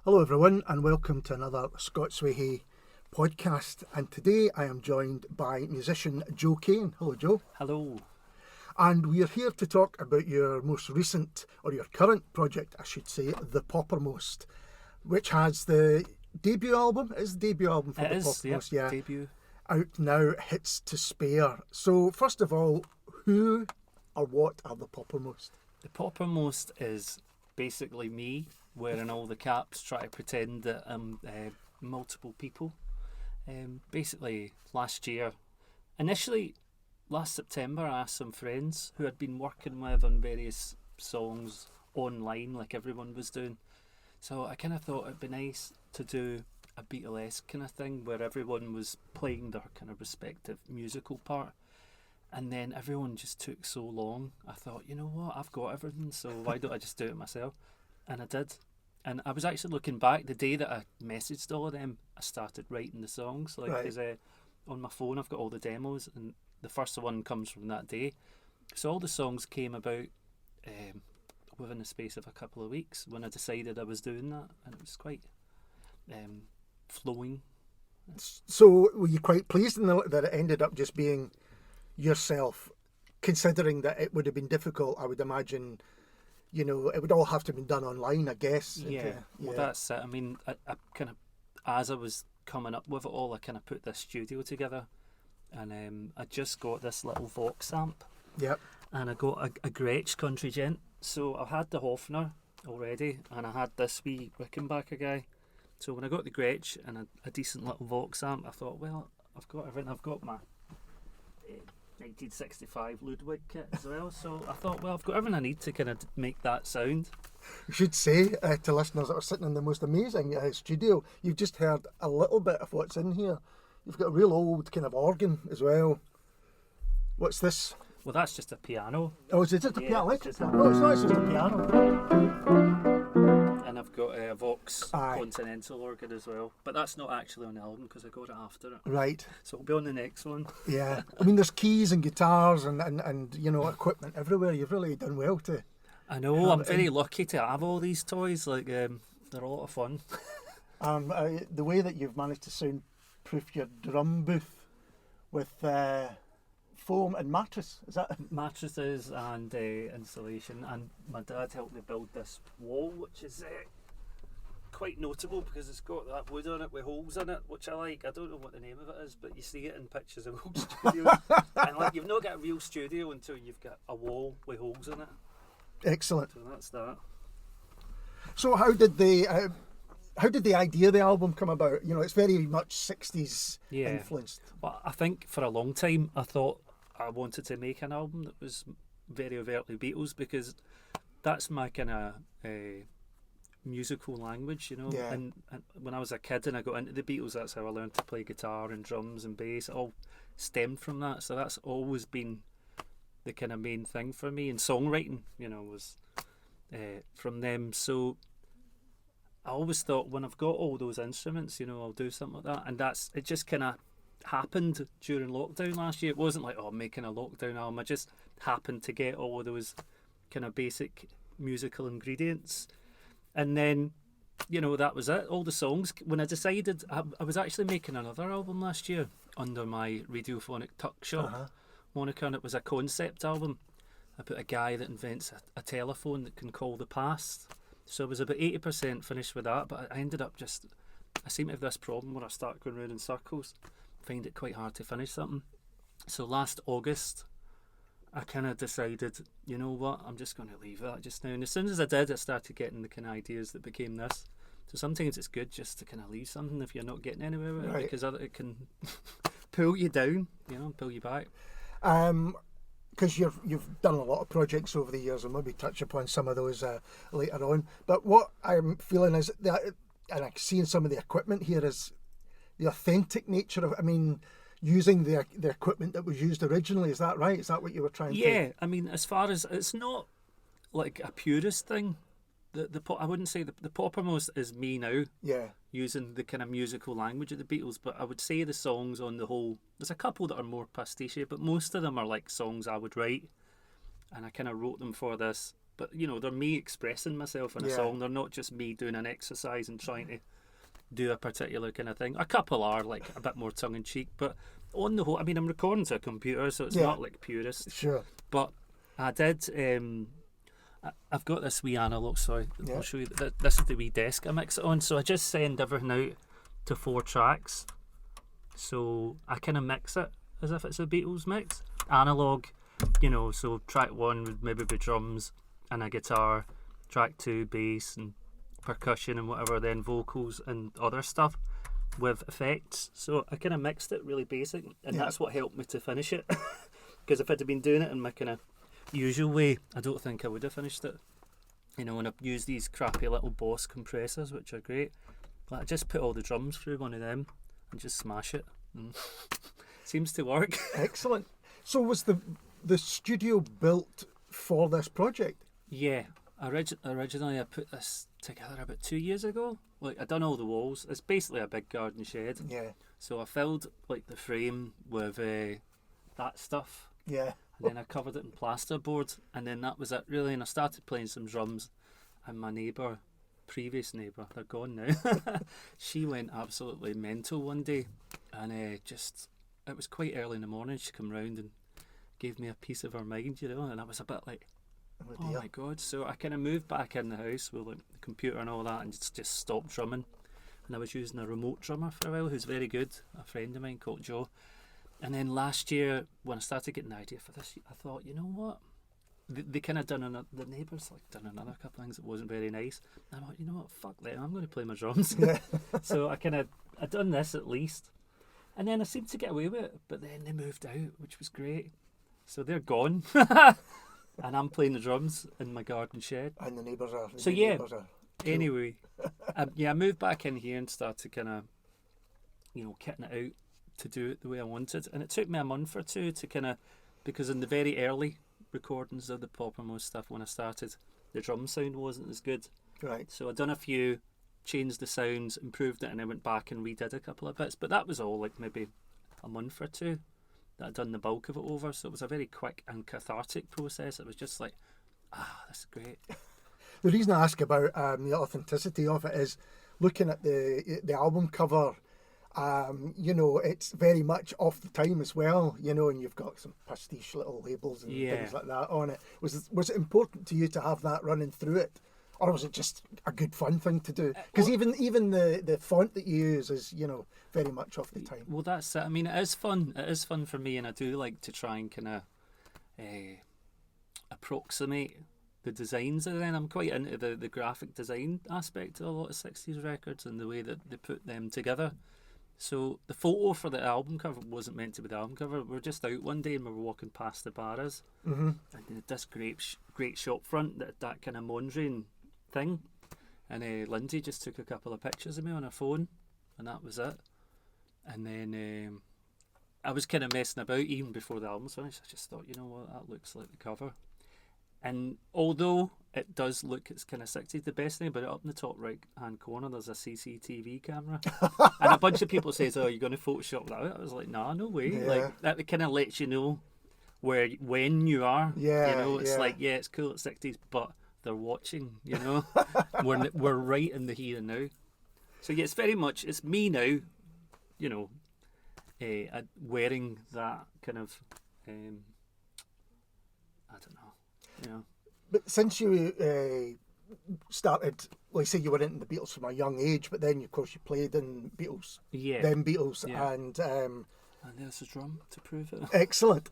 Hello everyone and welcome to another Scots Way Hey podcast, and today I am joined by musician Joe Kane. Hello Joe. Hello. And we are here to talk about your most recent, or your current project I should say, the Poppermost, which has the debut album. It is the debut album for It the is, Poppermost, yeah, debut. out now, Hits to Spare. So first of all, who or what are the Poppermost? The Poppermost is basically me wearing all the caps, trying to pretend that I'm multiple people. Basically, initially last September, I asked some friends who I'd been working with on various songs online, like everyone was doing. So I kind of thought it'd be nice to do a Beatlesque kind of thing where everyone was playing their kind of respective musical part. And then everyone just took so long. I thought, you know what, I've got everything, so why don't I just do it myself? And I did. And I was actually looking back, the day that I messaged all of them, I started writing the songs. Because on my phone I've got all the demos, and the first one comes from that day. So all the songs came about within the space of a couple of weeks when I decided I was doing that, and it was quite flowing. So were you quite pleased that it ended up just being yourself, considering that it would have been difficult, I would imagine? You know, it would all have to have been done online, I guess. Well, that's it. I mean, I kind of, as I was coming up with it all, I kind of put this studio together, and I just got this little Vox amp. Yep. And I got a Gretsch Country Gent. So I had the Hofner already, and I had this wee Rickenbacker guy. So when I got the Gretsch and a decent little Vox amp, I thought, well, I've got everything. I've got my 1965 Ludwig kit as well, so I thought, well, I've got everything I need to kind of make that sound. You should say to listeners that are sitting in the most amazing studio, you've just heard a little bit of what's in here. You've got a real old kind of organ as well. What's this? Well, that's just a piano. Oh, is it just a piano? Electric piano? No, it's not, it's just a piano. And I've got a Vox Aye. Continental organ as well, but that's not actually on the album because I got it after it. Right. So it'll be on the next one. Yeah. I mean, there's keys and guitars and you know, equipment everywhere. You've really done well to... I know, I'm very lucky to have all these toys. Like, they're a lot of fun. The way that you've managed to soundproof your drum booth with foam and mattress, is that... Mattresses and insulation, and my dad helped me build this wall, which is quite notable because it's got that wood on it with holes in it, which I like. I don't know what the name of it is, but you see it in pictures of old studios. And like, you've not got a real studio until you've got a wall with holes in it. Excellent. So that's that. So how did the idea of the album come about? You know, it's very much 60s influenced. Well, I think for a long time I thought I wanted to make an album that was very overtly Beatles, because that's my kind of musical language, you know. Yeah. And when I was a kid and I got into the Beatles, that's how I learned to play guitar and drums and bass. It all stemmed from that, so that's always been the kind of main thing for me. And songwriting, you know, was from them. So I always thought, when I've got all those instruments, you know, I'll do something like that. And it just kind of happened during lockdown last year. It wasn't like, oh, I'm making a lockdown album. I just happened to get all of those kind of basic musical ingredients. And then, you know, that was it. All the songs. When I decided, I was actually making another album last year under my Radiophonic Tuck Shop moniker, and it was a concept album about a guy that invents a telephone that can call the past. So I was about 80% finished with that, but I ended up I seem to have this problem where I start going round in circles, find it quite hard to finish something. So last August, I kind of decided, you know what, I'm just going to leave that just now. And as soon as I did, I started getting the kind of ideas that became this. So sometimes it's good just to kind of leave something if you're not getting anywhere with it, because it can pull you down, you know, pull you back. Because you've done a lot of projects over the years, and maybe touch upon some of those later on. But what I'm feeling is that, and I'm seeing some of the equipment here, is the authentic nature of, I mean, using the equipment that was used originally. Is that right? Is that what you were trying to... Yeah, I mean, as far as, it's not like a purist thing. I wouldn't say the Poppermost is me now, using the kind of musical language of the Beatles, but I would say the songs on the whole, there's a couple that are more pastiche, but most of them are like songs I would write, and I kind of wrote them for this but they're me expressing myself in a song. They're not just me doing an exercise and trying to do a particular kind of thing. A couple are like a bit more tongue in cheek, but on the whole, I mean, I'm recording to a computer, so it's not like purist. Sure. But I did. I've got this wee analog. Sorry, I'll show you. This is the wee desk I mix it on. So I just send everything out to 4 tracks. So I kind of mix it as if it's a Beatles mix, analog. So track 1 would maybe be drums and a guitar, track 2 bass and percussion and whatever, then vocals and other stuff with effects. So I kind of mixed it really basic, and that's what helped me to finish it. Because if I'd have been doing it in my kind of usual way, I don't think I would have finished it. And I've used these crappy little Boss compressors, which are great. Like, I just put all the drums through one of them and just smash it. And seems to work. Excellent. So was the studio built for this project? Yeah. Originally I put this together about 2 years ago. Like, I done all the walls. It's basically a big garden shed. Yeah. So I filled like the frame with that stuff. Yeah. And then I covered it in plasterboard, and then that was it really. And I started playing some drums, and my previous neighbour, they're gone now, she went absolutely mental one day, and it was quite early in the morning. She came round and gave me a piece of her mind, and I was a bit like, oh my God. So I kind of moved back in the house with like the computer and all that, and just stopped drumming. And I was using a remote drummer for a while who's very good, a friend of mine called Joe. And then last year, when I started getting the idea for this, I thought, you know what? They kind of the neighbours like done another couple of things that wasn't very nice. And I thought, you know what? Fuck them. I'm going to play my drums. So I done this at least. And then I seemed to get away with it, but then they moved out, which was great. So they're gone. And I'm playing the drums in my garden shed. And the neighbours are. Anyway, I moved back in here and started kind of, kitting it out to do it the way I wanted. And it took me a month or two to because in the very early recordings of the Poppermost stuff, when I started, the drum sound wasn't as good. Right. So I'd done a few, changed the sounds, improved it, and I went back and redid a couple of bits. But that was all like maybe a month or two that I'd done the bulk of it over. So it was a very quick and cathartic process. It was just like, this is great. The reason I ask about the authenticity of it is looking at the album cover. It's very much off the time as well, and you've got some pastiche little labels and things like that on it. Was it important to you to have that running through it, or was it just a good fun thing to do? Because even the font that you use is, very much off the time. Well, that's it. I mean, it is fun. It is fun for me, and I do like to try and kind of approximate the designs. And then I'm quite into the graphic design aspect of a lot of 60s records and the way that they put them together. So the photo for the album cover wasn't meant to be the album cover. We were just out one day and we were walking past the Barras, and they had this great shop front, that kind of Mondrian thing, and Lindsay just took a couple of pictures of me on her phone, and that was it. And then I was kind of messing about even before the album's finished. I just thought, you know what, that looks like the cover. And although it does look, it's kind of 60s, the best thing about it, up in the top right hand corner, there's a CCTV camera. And a bunch of people says, oh, you're going to Photoshop that out? I was like, nah, no way. Yeah. Like, that kind of lets you know when you are. It's like, it's cool at 60s, but they're watching, we're right in the here and now. So yeah, it's very much, it's me now, wearing that kind of, I don't know. But since you started, like say you were into the Beatles from a young age, but then of course you played in Beatles, and there's a drum to prove it. Excellent.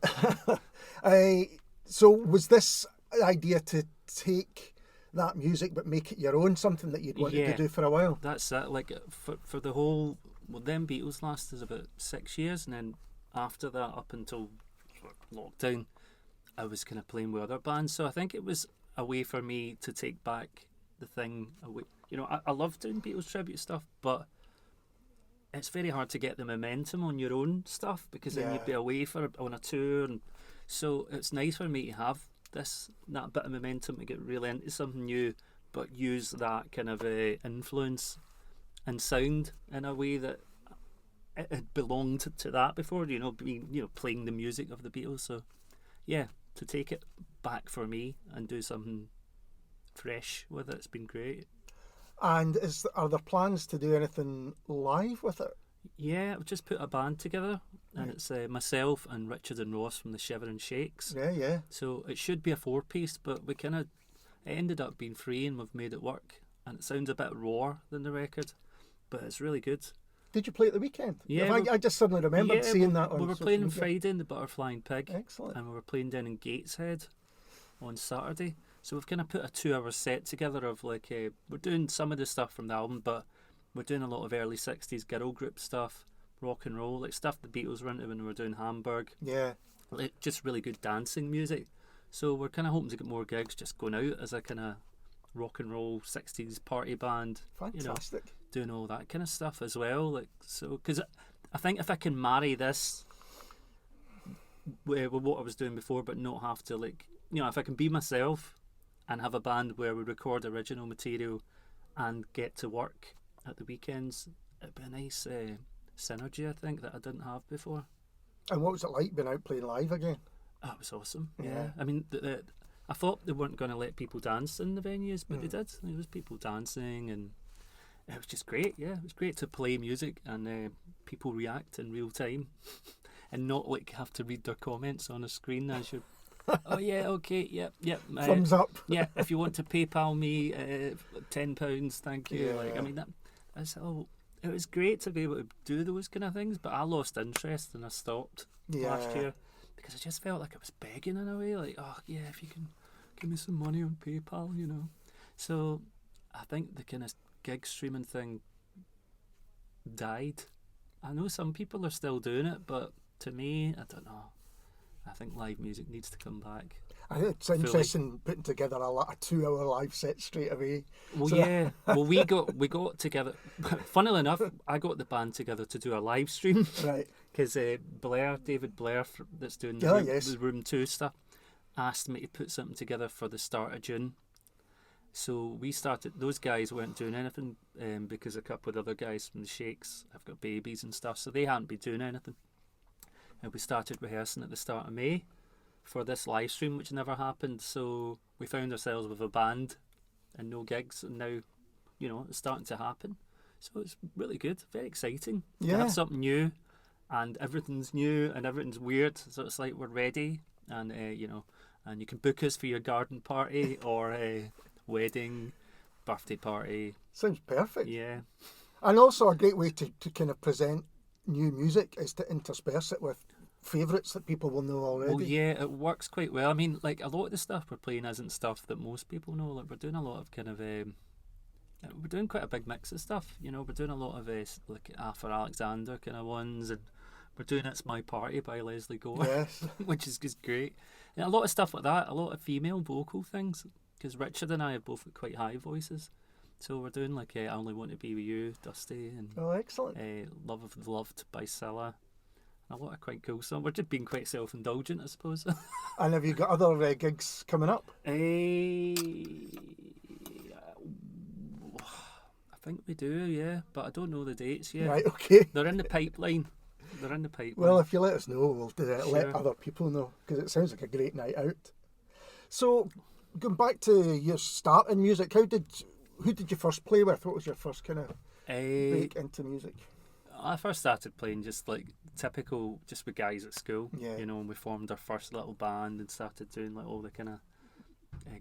So was this idea to take that music but make it your own, something that you'd wanted to do for a while? That's it. Like for the whole, them Beatles lasted about 6 years, and then after that, up until lockdown, I was kind of playing with other bands. So I think it was a way for me to take back the thing away. I love doing Beatles tribute stuff, but it's very hard to get the momentum on your own stuff, because then you'd be away on a tour, and so it's nice for me to have that bit of momentum to get really into something new, but use that kind of influence and sound in a way that it had belonged to that before. Playing the music of the Beatles. So yeah, to take it back for me and do something fresh with it. It's been great. And are there plans to do anything live with it? Yeah, I've just put a band together, and Right. it's myself and Richard and Ross from the Shivering Shakes. Yeah. So it should be a 4-piece, but it ended up being 3, and we've made it work. And it sounds a bit rawer than the record, but it's really good. Did you play at the weekend? Yeah, I just suddenly remembered seeing that on we were social playing on media. Friday in the Butterflying Pig. Excellent. And we were playing down in Gateshead on Saturday. So we've kind of put a 2-hour set together of like we're doing some of the stuff from the album, but we're doing a lot of early 60s girl group stuff, rock and roll, like stuff the Beatles were into when we were doing Hamburg. Yeah. Like just really good dancing music. So we're kind of hoping to get more gigs, just going out as a kind of rock and roll 60s party band. Fantastic. Doing all that kind of stuff as well. Like, so because I think if I can marry this with what I was doing before, but not have to if I can be myself and have a band where we record original material and get to work at the weekends, it'd be a nice synergy, I think, that I didn't have before. And what was it like being out playing live again? Oh, it was awesome. Yeah. I mean, I thought they weren't going to let people dance in the venues, but they did. There was people dancing, and it was just great. Yeah, it was great to play music and people react in real time, and not like have to read their comments on a screen as you're. Oh yeah, okay, yep. Thumbs up. Yeah, if you want to PayPal me £10, thank you. Yeah. Like, I mean, it was great to be able to do those kind of things, but I lost interest and I stopped last year because I just felt like I was begging in a way, like, oh yeah, if you can give me some money on PayPal, So I think the kind of gig streaming thing died. I know some people are still doing it, but to me, I don't know. I think live music needs to come back. It's interesting putting together a 2-hour live set straight away. Well, So yeah. Well, we got together. Funnily enough, I got the band together to do a live stream. Right. Because David Blair, that's doing the Room 2 stuff, asked me to put something together for the start of June. So we started. Those guys weren't doing anything because a couple of other guys from the Shakes have got babies and stuff, so they hadn't been doing anything. And we started rehearsing at the start of May for this live stream, which never happened. So we found ourselves with a band and no gigs, and now, it's starting to happen. So it's really good, very exciting. Yeah. To have something new, and everything's new and everything's weird. So it's like we're ready, and and you can book us for your garden party or a wedding, birthday party. Sounds perfect. Yeah. And also a great way to kind of present new music is to intersperse it with favourites that people will know already. Well, yeah, it works quite well. I mean, like, a lot of the stuff we're playing isn't stuff that most people know. Like, we're doing a lot of kind of we're doing quite a big mix of stuff. We're doing a lot of like Arthur Alexander kind of ones, and we're doing It's My Party by Leslie Gore. Yes. Which is great. And a lot of stuff like that, a lot of female vocal things, because Richard and I have both got quite high voices. So we're doing like I Only Want to Be With You, Dusty, and Excellent. Love of the Loved by Scylla. A lot of quite cool songs. We're just being quite self-indulgent, I suppose. And have you got other gigs coming up? I think we do, yeah, but I don't know the dates yet. Right, okay. They're in the pipeline. Well, if you let us know, we'll let Sure. other people know, because it sounds like a great night out. So, going back to your start in music, who did you first play with? What was your first kind of break into music? I first started playing just like typical, just with guys at school. Yeah. And we formed our first little band and started doing like all the kind of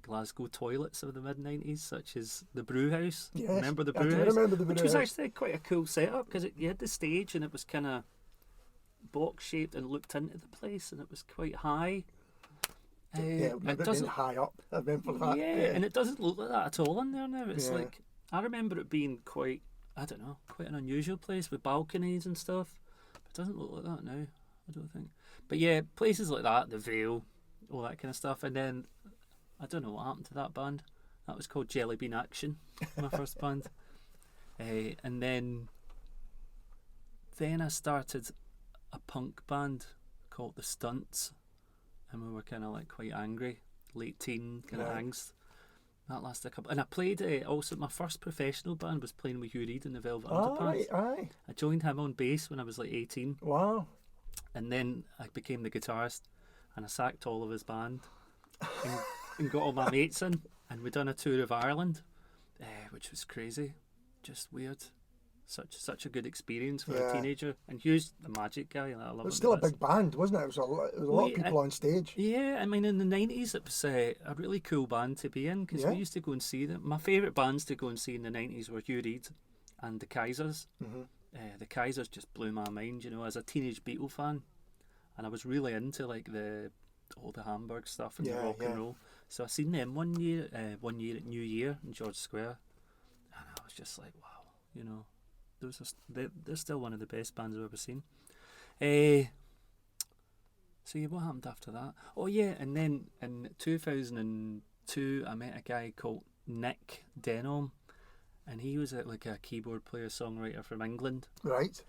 Glasgow toilets of the mid-90s, such as the Brew House. Yes, Remember the I Brew do House? remember the Which Brew was House. actually quite a cool setup, because you had the stage and it was kind of box-shaped and looked into the place, and it was quite high. Yeah, it doesn't high up. I remember that. Yeah, and it doesn't look like that at all in there now. It's Yeah. like, I remember it being quite an unusual place with balconies and stuff. But it doesn't look like that now, I don't think. But yeah, places like that, the Vale, all that kind of stuff. And then, I don't know what happened to that band. That was called Jelly Bean Action, my first band. And then I started a punk band called The Stunts. And we were kind of like quite angry, late teen kind of angst. That lasted a couple. And I played also, my first professional band was playing with Hugh Reid in the Velvet Underpants. Aye. I joined him on bass when I was like 18. Wow. And then I became the guitarist, and I sacked all of his band and got all my mates in. and we'd done a tour of Ireland, which was crazy, just weird. Such a good experience for a teenager. And Hugh's the magic guy. I love It was him still a to bits. big band, wasn't it? It was a lot of people on stage. Yeah, I mean, in the 90s, it was a really cool band to be in, because we used to go and see them. My favourite bands to go and see in the 90s were Hugh Reid and the Kaisers. The Kaisers just blew my mind, you know, as a teenage Beatle fan. And I was really into like all the Hamburg stuff and the rock and roll. So I seen them one year at New Year in George Square, and I was just like, wow, you know, they're still one of the best bands I've ever seen. So yeah, what happened after that? Oh yeah, and then in 2002 I met a guy called Nick Denholm, and he was like a keyboard player songwriter from England. Right.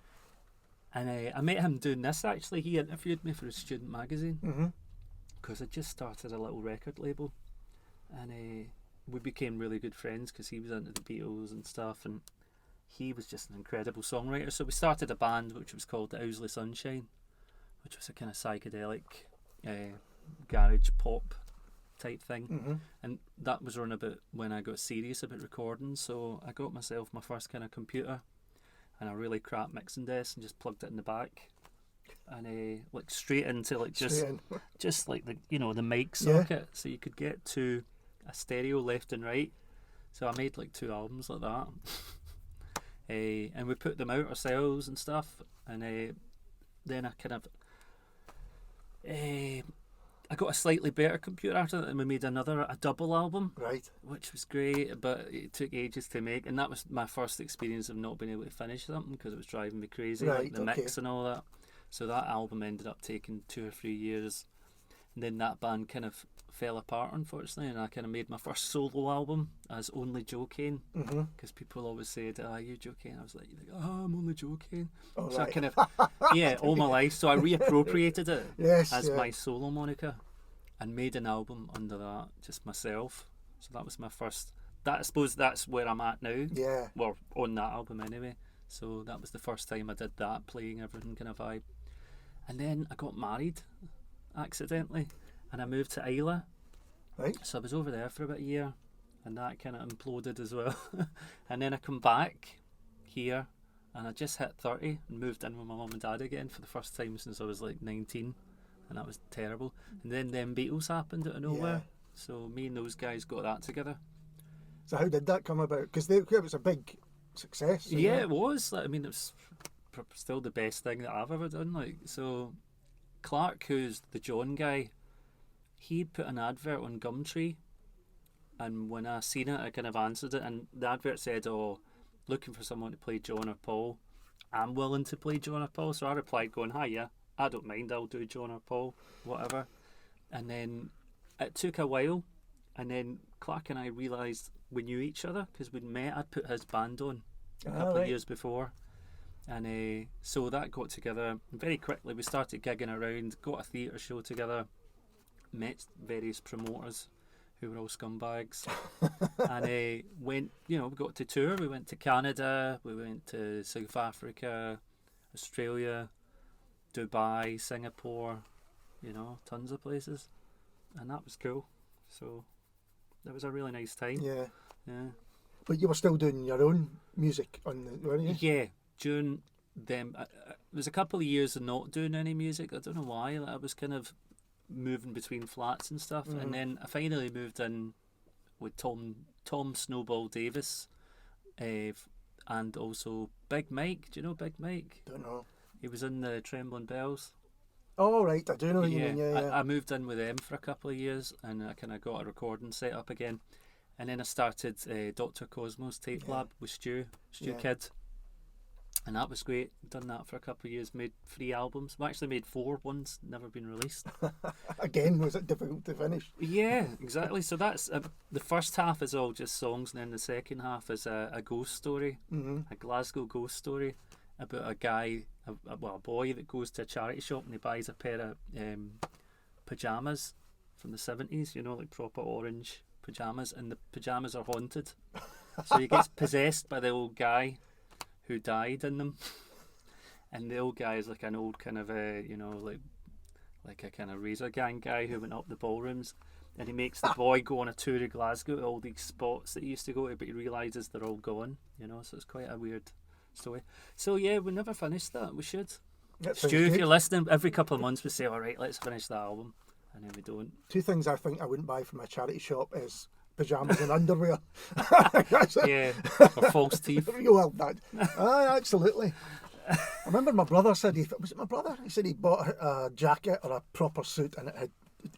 And I met him doing this actually. He interviewed me for a student magazine because I just started a little record label, and we became really good friends because he was into the Beatles and stuff, and he was just an incredible songwriter. So we started a band which was called the Owsley Sunshine, which was a kind of psychedelic garage pop type thing. And that was around about when I got serious about recording. So I got myself my first kind of computer and a really crap mixing desk and just plugged it in the back, and like straight into like just like the, you know, the mic socket, so you could get to a stereo left and right. So I made like 2 albums like that. And we put them out ourselves and stuff, and then I kind of I got a slightly better computer after that, and we made a double album, right, which was great, but it took ages to make, and that was my first experience of not being able to finish something because it was driving me crazy, like the mix and all that. So that album ended up taking 2 or 3 years, and then that band kind of fell apart, unfortunately, and I kind of made my first solo album as only Joe Kane, because people always said, you Joe Kane. I was like, I'm only Joe Kane. Oh, so right. I kind of all my life, so I reappropriated it as my solo moniker and made an album under that, just myself. So that was my first, I suppose that's where I'm at now, well, on that album anyway. So that was the first time I did that, playing everything kind of vibe. And then I got married accidentally, and I moved to Isla. Right. So I was over there for about a year, and that kind of imploded as well. And then I come back here, and I just hit 30 and moved in with my mum and dad again for the first time since I was like 19, and that was terrible. And then them Beatles happened out of nowhere, so me and those guys got that together. So how did that come about? Because it was a big success. Yeah, it was. I mean, it was still the best thing that I've ever done. Like, so Clark, who's the John guy, he put an advert on Gumtree, and when I seen it, I kind of answered it, and the advert said, looking for someone to play John or Paul. I'm willing to play John or Paul. So I replied going, hi, yeah, I don't mind, I'll do John or Paul, whatever. And then it took a while, and then Clark and I realised we knew each other because we'd met. I'd put his band on a couple of years before, and so that got together very quickly. We started gigging around, got a theatre show together, met various promoters who were all scumbags, and went, we got to tour. We went to Canada, we went to South Africa, Australia, Dubai, Singapore, tons of places, and that was cool. So that was a really nice time. Yeah. But you were still doing your own music weren't you? Yeah, during them, it was a couple of years of not doing any music. I don't know why. I was kind of moving between flats and stuff, and then I finally moved in with Tom Snowball Davis, and also Big Mike. Do you know Big Mike? Don't know. He was in the Trembling Bells. Oh right, I do know you mean. I moved in with them for a couple of years, and I kind of got a recording set up again, and then I started Dr. Cosmos Tape Lab with Stu Kidd. And that was great. Done that for a couple of years. Made 3 albums. We actually made 4. One's never been released. Again, was it difficult to finish? Yeah, exactly. So that's the first half is all just songs, and then the second half is a ghost story, a Glasgow ghost story about a guy, a boy that goes to a charity shop and he buys a pair of pajamas from the 70s. Like proper orange pajamas, and the pajamas are haunted. So he gets possessed by the old guy who died in them, and the old guy is like an old kind of like a kind of razor gang guy who went up the ballrooms, And he makes the boy go on a tour of Glasgow to all these spots that he used to go to, but he realises they're all gone, so it's quite a weird story. So yeah, we never finished that. We should. Stu, if you're listening, every couple of months we say, all right, let's finish the album, and then we don't. Two things I think I wouldn't buy from a charity shop is pyjamas and underwear. Yeah, or false teeth. Well, that, absolutely. I remember my brother said, was it my brother? He said he bought a jacket or a proper suit and it had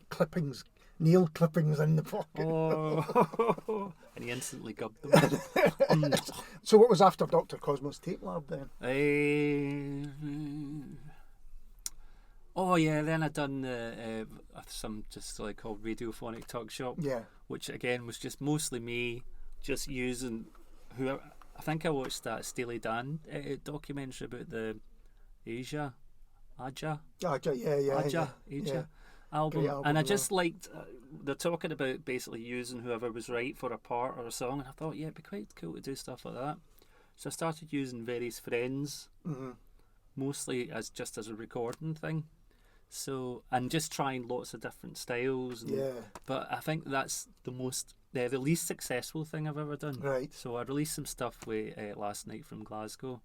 clippings, nail clippings in the pocket. Oh, and he instantly gubbed them. So what was after Dr. Cosmo's Tape Lab then? Oh yeah, then I done some just like called Radiophonic Talk Shop. Yeah. Which again was just mostly me just using whoever. I think I watched that Steely Dan documentary about the Aja album, and I just liked they're talking about basically using whoever was right for a part or a song, and I thought, yeah, it'd be quite cool to do stuff like that. So I started using various friends, mostly as a recording thing. So, and just trying lots of different styles. But I think that's the least successful thing I've ever done. Right. So I released some stuff with Last Night from Glasgow,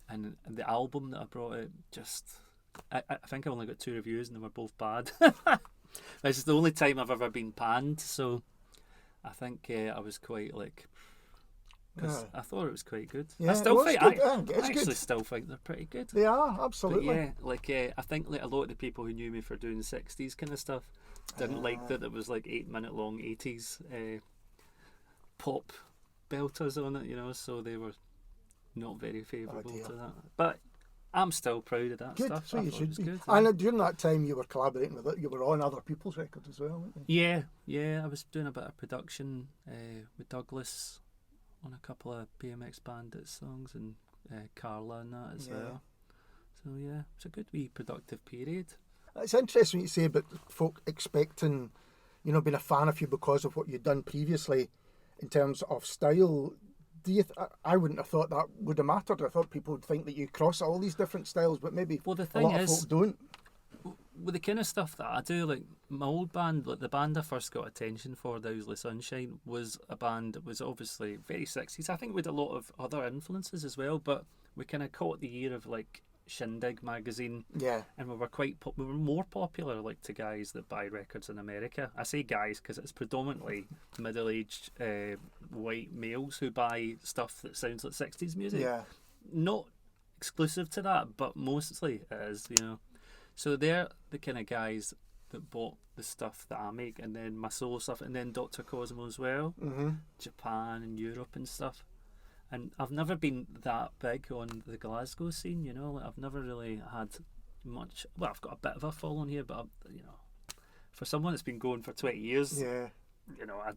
and the album that I brought out I think I only got 2 reviews and they were both bad. It's the only time I've ever been panned, so I think I was quite like, because I thought it was quite good. Yeah, I still think good. Still think they're pretty good. They are, absolutely. But yeah, like I think like a lot of the people who knew me for doing 60s kind of stuff didn't like that it was like 8-minute long 80s pop belters on it, so they were not very favourable to that. But I'm still proud of that stuff. So you should be. Good, and during that time you were collaborating with it, you were on other people's records as well, weren't you? Yeah, I was doing a bit of production with Douglas on a couple of BMX Bandits songs and Carla and that as well. So yeah, it's a good wee productive period. It's interesting what you say about folk expecting, being a fan of you because of what you'd done previously in terms of style. I wouldn't have thought that would have mattered. I thought people would think that you cross all these different styles, but maybe the a lot of folk don't. With the kind of stuff that I do, like my old band, like the band I first got attention for, Dowsley Sunshine, was a band that was obviously very 60s. I think with a lot of other influences as well, but we kind of caught the ear of like Shindig magazine, and we were more popular like to guys that buy records in America. I say guys because it's predominantly middle-aged white males who buy stuff that sounds like 60s music. Not exclusive to that, but mostly it is, so they're the kind of guys that bought the stuff that I make, and then my solo stuff, and then Dr. Cosmo as well, Japan and Europe and stuff. And I've never been that big on the Glasgow scene, Like I've never really had much. Well, I've got a bit of a following here, but for someone that's been going for 20 years, I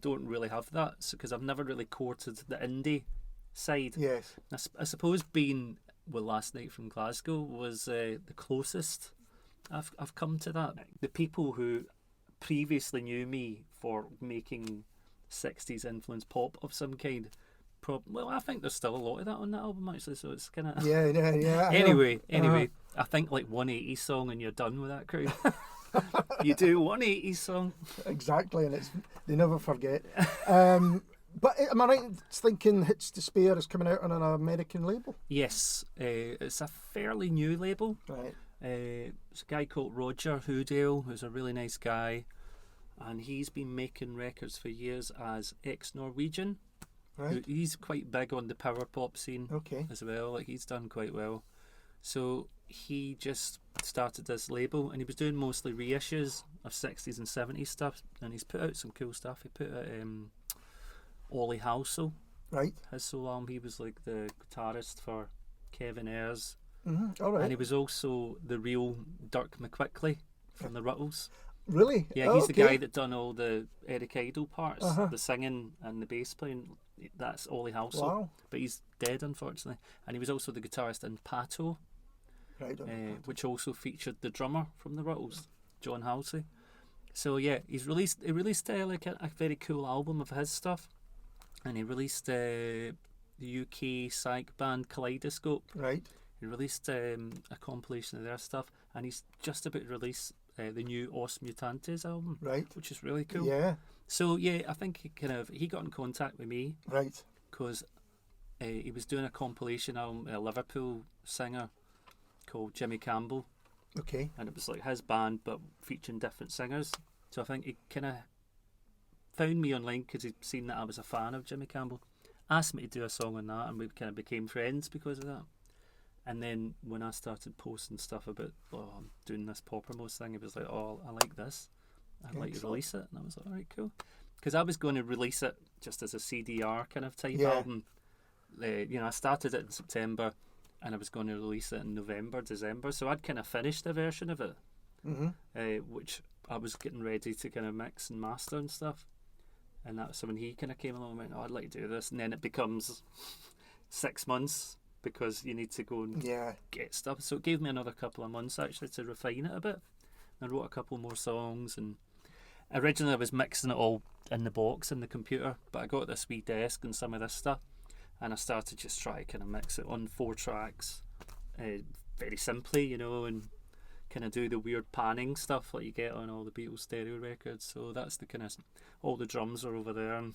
don't really have that. Because I've never really courted the indie side. Yes. I suppose being with Last Night from Glasgow was the closest I've come to that. The people who previously knew me for making 60s influenced pop of some kind. Well, I think there's still a lot of that on that album actually, so it's kind of Anyway, I think like 180 song and you're done with that crew. You do 180 song exactly, and they never forget. But am I right in thinking Hits to Spare is coming out on an American label? Yes, it's a fairly new label. Right. It's a guy called Roger Hoodale, who's a really nice guy, and he's been making records for years as ex-Norwegian. Right. He's quite big on the power pop scene as well. Like he's done quite well. So he just started this label, and he was doing mostly reissues of 60s and 70s stuff, and he's put out some cool stuff. He put out Ollie Halsall, his solo album. He was like the guitarist for Kevin Ayers. All right. And he was also the real Dirk McQuickley from the Ruttles. Really? Yeah, he's the guy that done all the Eric Idle parts, the singing and the bass playing. That's Ollie Halsall. Wow. But he's dead, unfortunately. And he was also the guitarist in Pato, which also featured the drummer from the Ruttles, John Halsey. So yeah, he released like a very cool album of his stuff, and he released the UK psych band Kaleidoscope. Right. He released a compilation of their stuff, and he's just about to release the new Os Mutantes album, Right. which is really cool. Yeah. So yeah, I think he got in contact with me Right. because he was doing a compilation album, a Liverpool singer called Jimmy Campbell, Okay. and it was like his band but featuring different singers. So I think he kind of found me online because he'd seen that I was a fan of Jimmy Campbell, asked me to do a song on that, and we kind of became friends because of that. And then when I started posting stuff about, I'm doing this Poppermost thing, he was like, oh, I like this, I'd like you to release it. And I was like, all right, cool. Because I was going to release it just as a CDR kind of type album. I started it in September and I was going to release it in November, December. So I'd kind of finished a version of it, which I was getting ready to kind of mix and master and stuff. And that's when he kind of came along and went, oh, I'd like to do this. And then it becomes 6 months because you need to go and get stuff. So it gave me another couple of months actually to refine it a bit. I wrote a couple more songs, and originally I was mixing it all in the box in the computer, but I got this wee desk and some of this stuff, and I started just try kind of mix it on 4 tracks, very simply, and kind of do the weird panning stuff like you get on all the Beatles stereo records. So that's the kind of, all the drums are over there and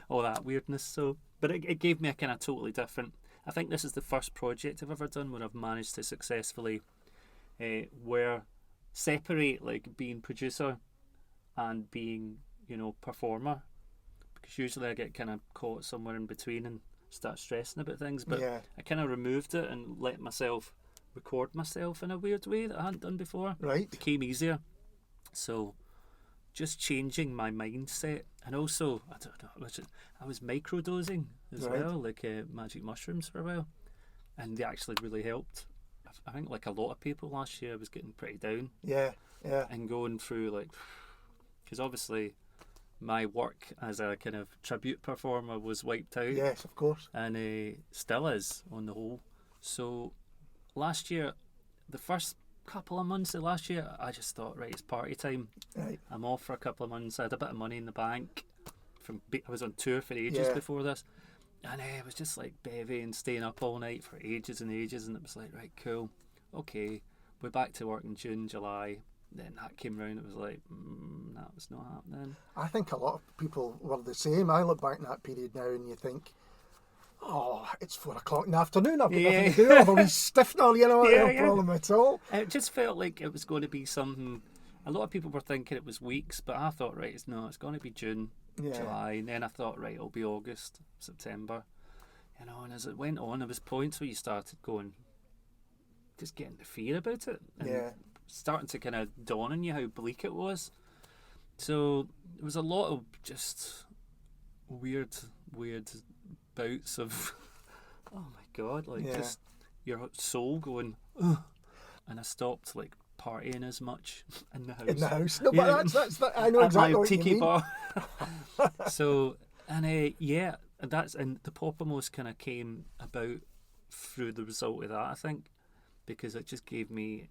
all that weirdness. So, but it gave me a kind of totally different. I think this is the first project I've ever done where I've managed to successfully separate like being producer and being performer, because usually I get kind of caught somewhere in between and start stressing about things, but I kind of removed it and let myself record myself in a weird way that I hadn't done before. Right. It became easier. So just changing my mindset, and also I don't know, I was microdosing as well, like magic mushrooms for a while, and they actually really helped. I think like a lot of people last year I was getting pretty down. Yeah. And going through like, because obviously my work as a kind of tribute performer was wiped out. Yes, of course. And still is on the whole. So last year, the first couple of months of last year, I just thought, right, it's party time. Right. I'm off for a couple of months. I had a bit of money in the bank. I was on tour for ages before this. And it was just like bevying, staying up all night for ages and ages. And it was like, right, cool. Okay, we're back to work in June, July. Then that came round, it was like, that was not happening. I think a lot of people were the same. I look back in that period now and you think, oh, it's 4 o'clock in the afternoon, I've got nothing to do, I've a wee stiff now, no problem at all. It just felt like it was going to be something. A lot of people were thinking it was weeks, but I thought, right, it's going to be June, July, and then I thought, right, it'll be August, September, and as it went on, there was points where you started going, just getting the fear about it, and starting to kind of dawn on you how bleak it was. So there was a lot of just weird bouts of oh my god, just your soul going ugh. And I stopped like partying as much in the house. No, but that's I know exactly what you mean. Bar. So and that's, and the Poppermost kind of came about through the result of that, I think, because it just gave me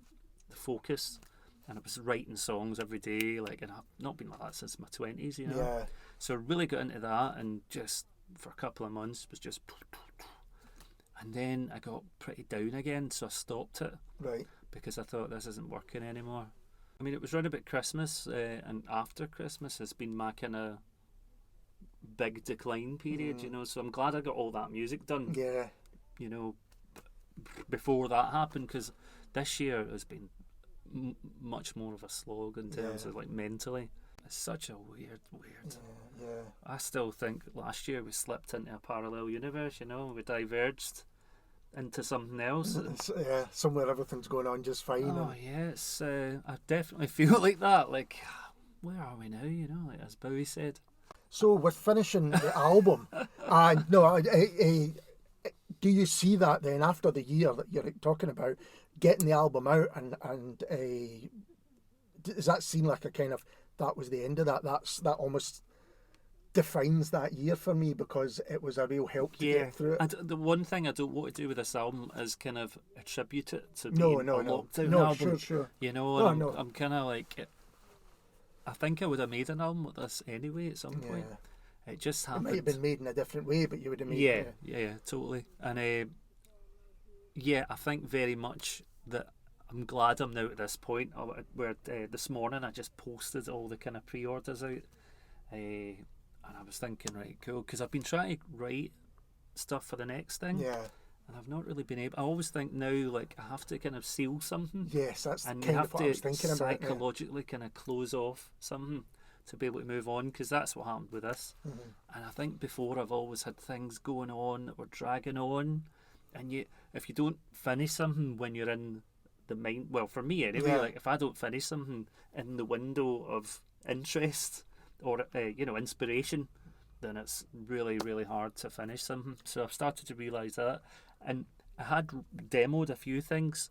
the focus, and I was writing songs every day, and I've not been like that since my 20s, So I really got into that, and just for a couple of months was just, and then I got pretty down again, so I stopped it. Right. Because I thought, this isn't working anymore. I mean, it was round about Christmas, and after Christmas has been my kind of big decline period, so I'm glad I got all that music done. Yeah. Before that happened, because this year has been much more of a slog in terms of mentally. It's such a weird. I still think last year we slipped into a parallel universe. We diverged into something else. Somewhere everything's going on just fine. Oh yes, I definitely feel like that. Like, where are we now? As Bowie said. So we're finishing the album, and do you see that then after the year that you're talking about, getting the album out, and does that seem like a kind of, that was the end of that? That almost defines that year for me, because it was a real help to get through it. And the one thing I don't want to do with this album is kind of attribute it to being a lockdown album. Sure. I'm kind of like, I think I would have made an album with this anyway at some point. It just happened. It might have been made in a different way, but you would have made it. Yeah, totally. And I think very much that I'm glad I'm now at this point where this morning I just posted all the kind of pre-orders out, and I was thinking, right, cool, because I've been trying to write stuff for the next thing, Yeah. and I've not really been able. I always think now, like, I have to kind of seal something, Yes, that's and you kind have of what I was to thinking about. Yeah. psychologically kind of close off something to be able to move on, because that's what happened with this. And I think before I've always had things going on that were dragging on, and if you don't finish something when you're in the mind, well, for me anyway, Yeah. like if I don't finish something in the window of interest or inspiration, then it's really, really hard to finish something. So I've started to realise that, and I had demoed a few things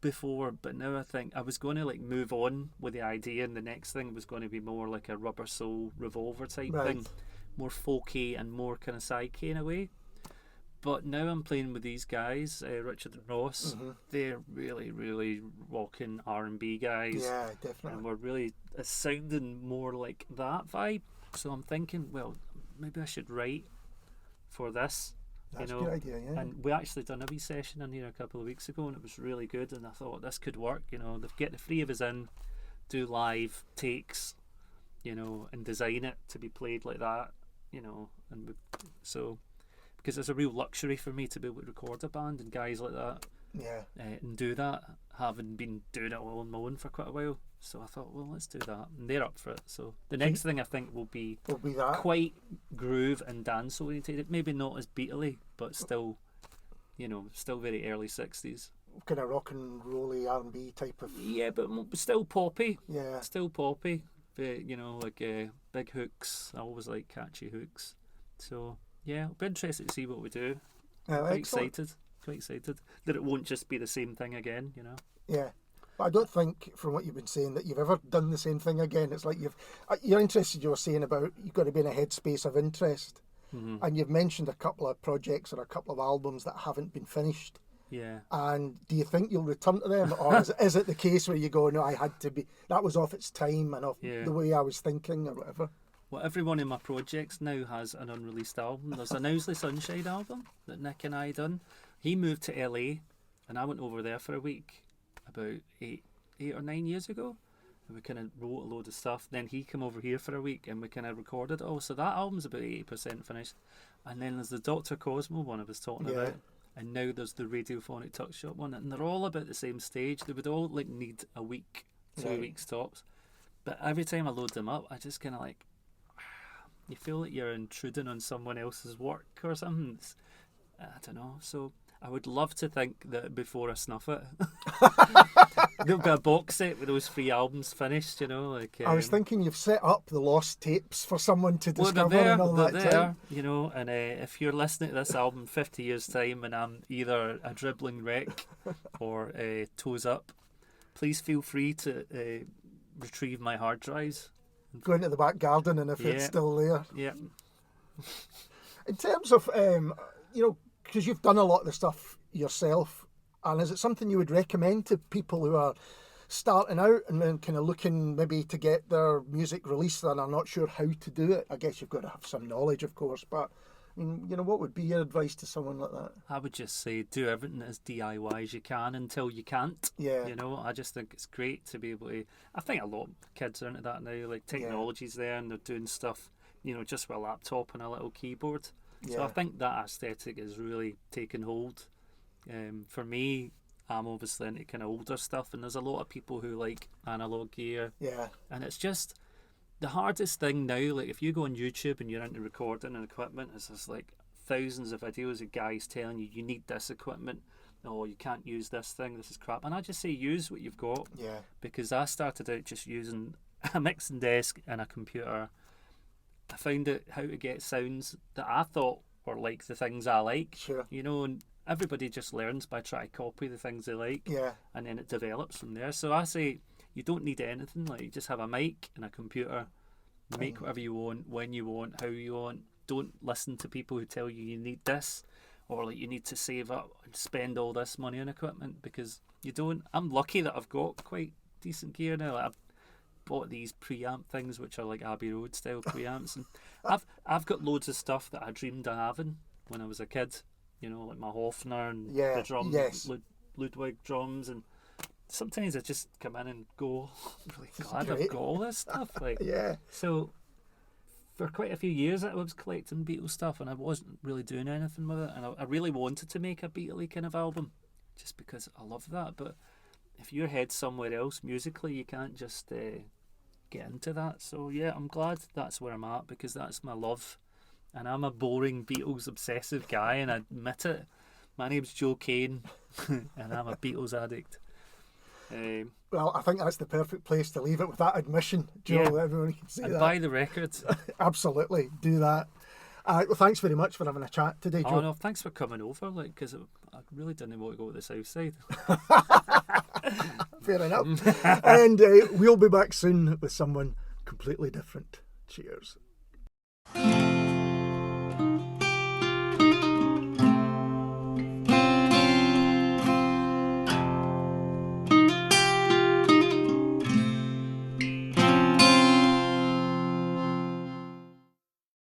before, but now I think I was going to like move on with the idea, and the next thing was going to be more like a Rubber Soul Revolver type Right. thing, more folky and more kind of psyche in a way. But now I'm playing with these guys, Richard and Ross. They're really, really rocking R&B guys. Yeah, And definitely. we're really, it's sounding more like that vibe. So I'm thinking, well, maybe I should write for this. That's you a know, good idea, yeah. And we actually done a wee session in here a couple of weeks ago, and it was really good. And I thought this could work. They've get the three of us in, do live takes, and design it to be played like that, so because it's a real luxury for me to be able to record a band and guys like that, Yeah. and do that, having been doing it all on my own for quite a while. So I thought, well, let's do that, and they're up for it. So the next thing I think will be Will be that. quite groove and dance oriented. Maybe not as beatly, but still, still very early 60s. Kind of rock and rolly R&B type of. Yeah, but still poppy. Yeah. Still poppy. But, like big hooks. I always like catchy hooks. So yeah, I'll be interested to see what we do. Quite excited that it won't just be the same thing again. Yeah. But I don't think, from what you've been saying, that you've ever done the same thing again. It's like you're interested. You were saying about you've got to be in a headspace of interest, and you've mentioned a couple of projects or a couple of albums that haven't been finished. Yeah. And do you think you'll return to them, or is it the case where you go, no, I had to be, that was off its time and off the way I was thinking or whatever? Well, every one of my projects now has an unreleased album. There's an Owsley Sunshine album that Nick and I done. He moved to LA, and I went over there for a week about eight or 9 years ago, and we kind of wrote a load of stuff. Then he came over here for a week, and we kind of recorded it all. So that album's about 80% finished. And then there's the Dr. Cosmo one I was talking about, and now there's the Radiophonic Tuck Shop one, and they're all about the same stage. They would all like need a week, 2 weeks tops. But every time I load them up, I just kind of like, you feel like you're intruding on someone else's work or something. I don't know. So I would love to think that before I snuff it, there'll be a box set with those 3 albums finished. I was thinking you've set up the lost tapes for someone to well, discover they're there, and all they're that there, time. And if you're listening to this album 50 years time and I'm either a dribbling wreck or toes up, please feel free to retrieve my hard drives. Go into the back garden, and if it's still there. Yeah. In terms of, because you've done a lot of the stuff yourself, and is it something you would recommend to people who are starting out and then kind of looking maybe to get their music released and are not sure how to do it? I guess you've got to have some knowledge, of course, but I mean, what would be your advice to someone like that? I would just say do everything as DIY as you can until you can't. Yeah. I just think it's great to be able to. I think a lot of kids are into that now. Like technology's there and they're doing stuff, just with a laptop and a little keyboard. So I think that aesthetic is really taken hold. For me, I'm obviously into kind of older stuff, and there's a lot of people who like analog gear. Yeah. And it's just the hardest thing now. Like if you go on YouTube and you're into recording and equipment, it's just like thousands of videos of guys telling you need this equipment. Oh, you can't use this thing. This is crap. And I just say use what you've got. Yeah. Because I started out just using a mixing desk and a computer. I found out how to get sounds that I thought were like the things I like. Sure. And everybody just learns by trying to copy the things they like. Yeah. And then it develops from there. So I say you don't need anything. Like you just have a mic and a computer. Make whatever you want, when you want, how you want. Don't listen to people who tell you need this, or like you need to save up and spend all this money on equipment, because you don't. I'm lucky that I've got quite decent gear now. Like I've bought these preamp things which are like Abbey Road style preamps, and I've got loads of stuff that I dreamed of having when I was a kid. Like my Hofner and the drums, Ludwig drums, and sometimes I just come in and go, I'm really glad great. I've got all this stuff. Like, Yeah. so for quite a few years I was collecting Beatles stuff and I wasn't really doing anything with it, and I really wanted to make a Beatley kind of album just because I love that. But if your head's somewhere else musically, you can't just get into that. So yeah, I'm glad that's where I'm at, because that's my love, and I'm a boring Beatles obsessive guy, and I admit it. My name's Joe Kane and I'm a Beatles addict. Well, I think that's the perfect place to leave it, with that admission, Joe. Yeah. Everyone can see And that. buy the records. Absolutely, do that. Well, thanks very much for having a chat today, Joe. Oh no, thanks for coming over. Like, because I really didn't want to go to the south side. Fair enough. And we'll be back soon with someone completely different. Cheers.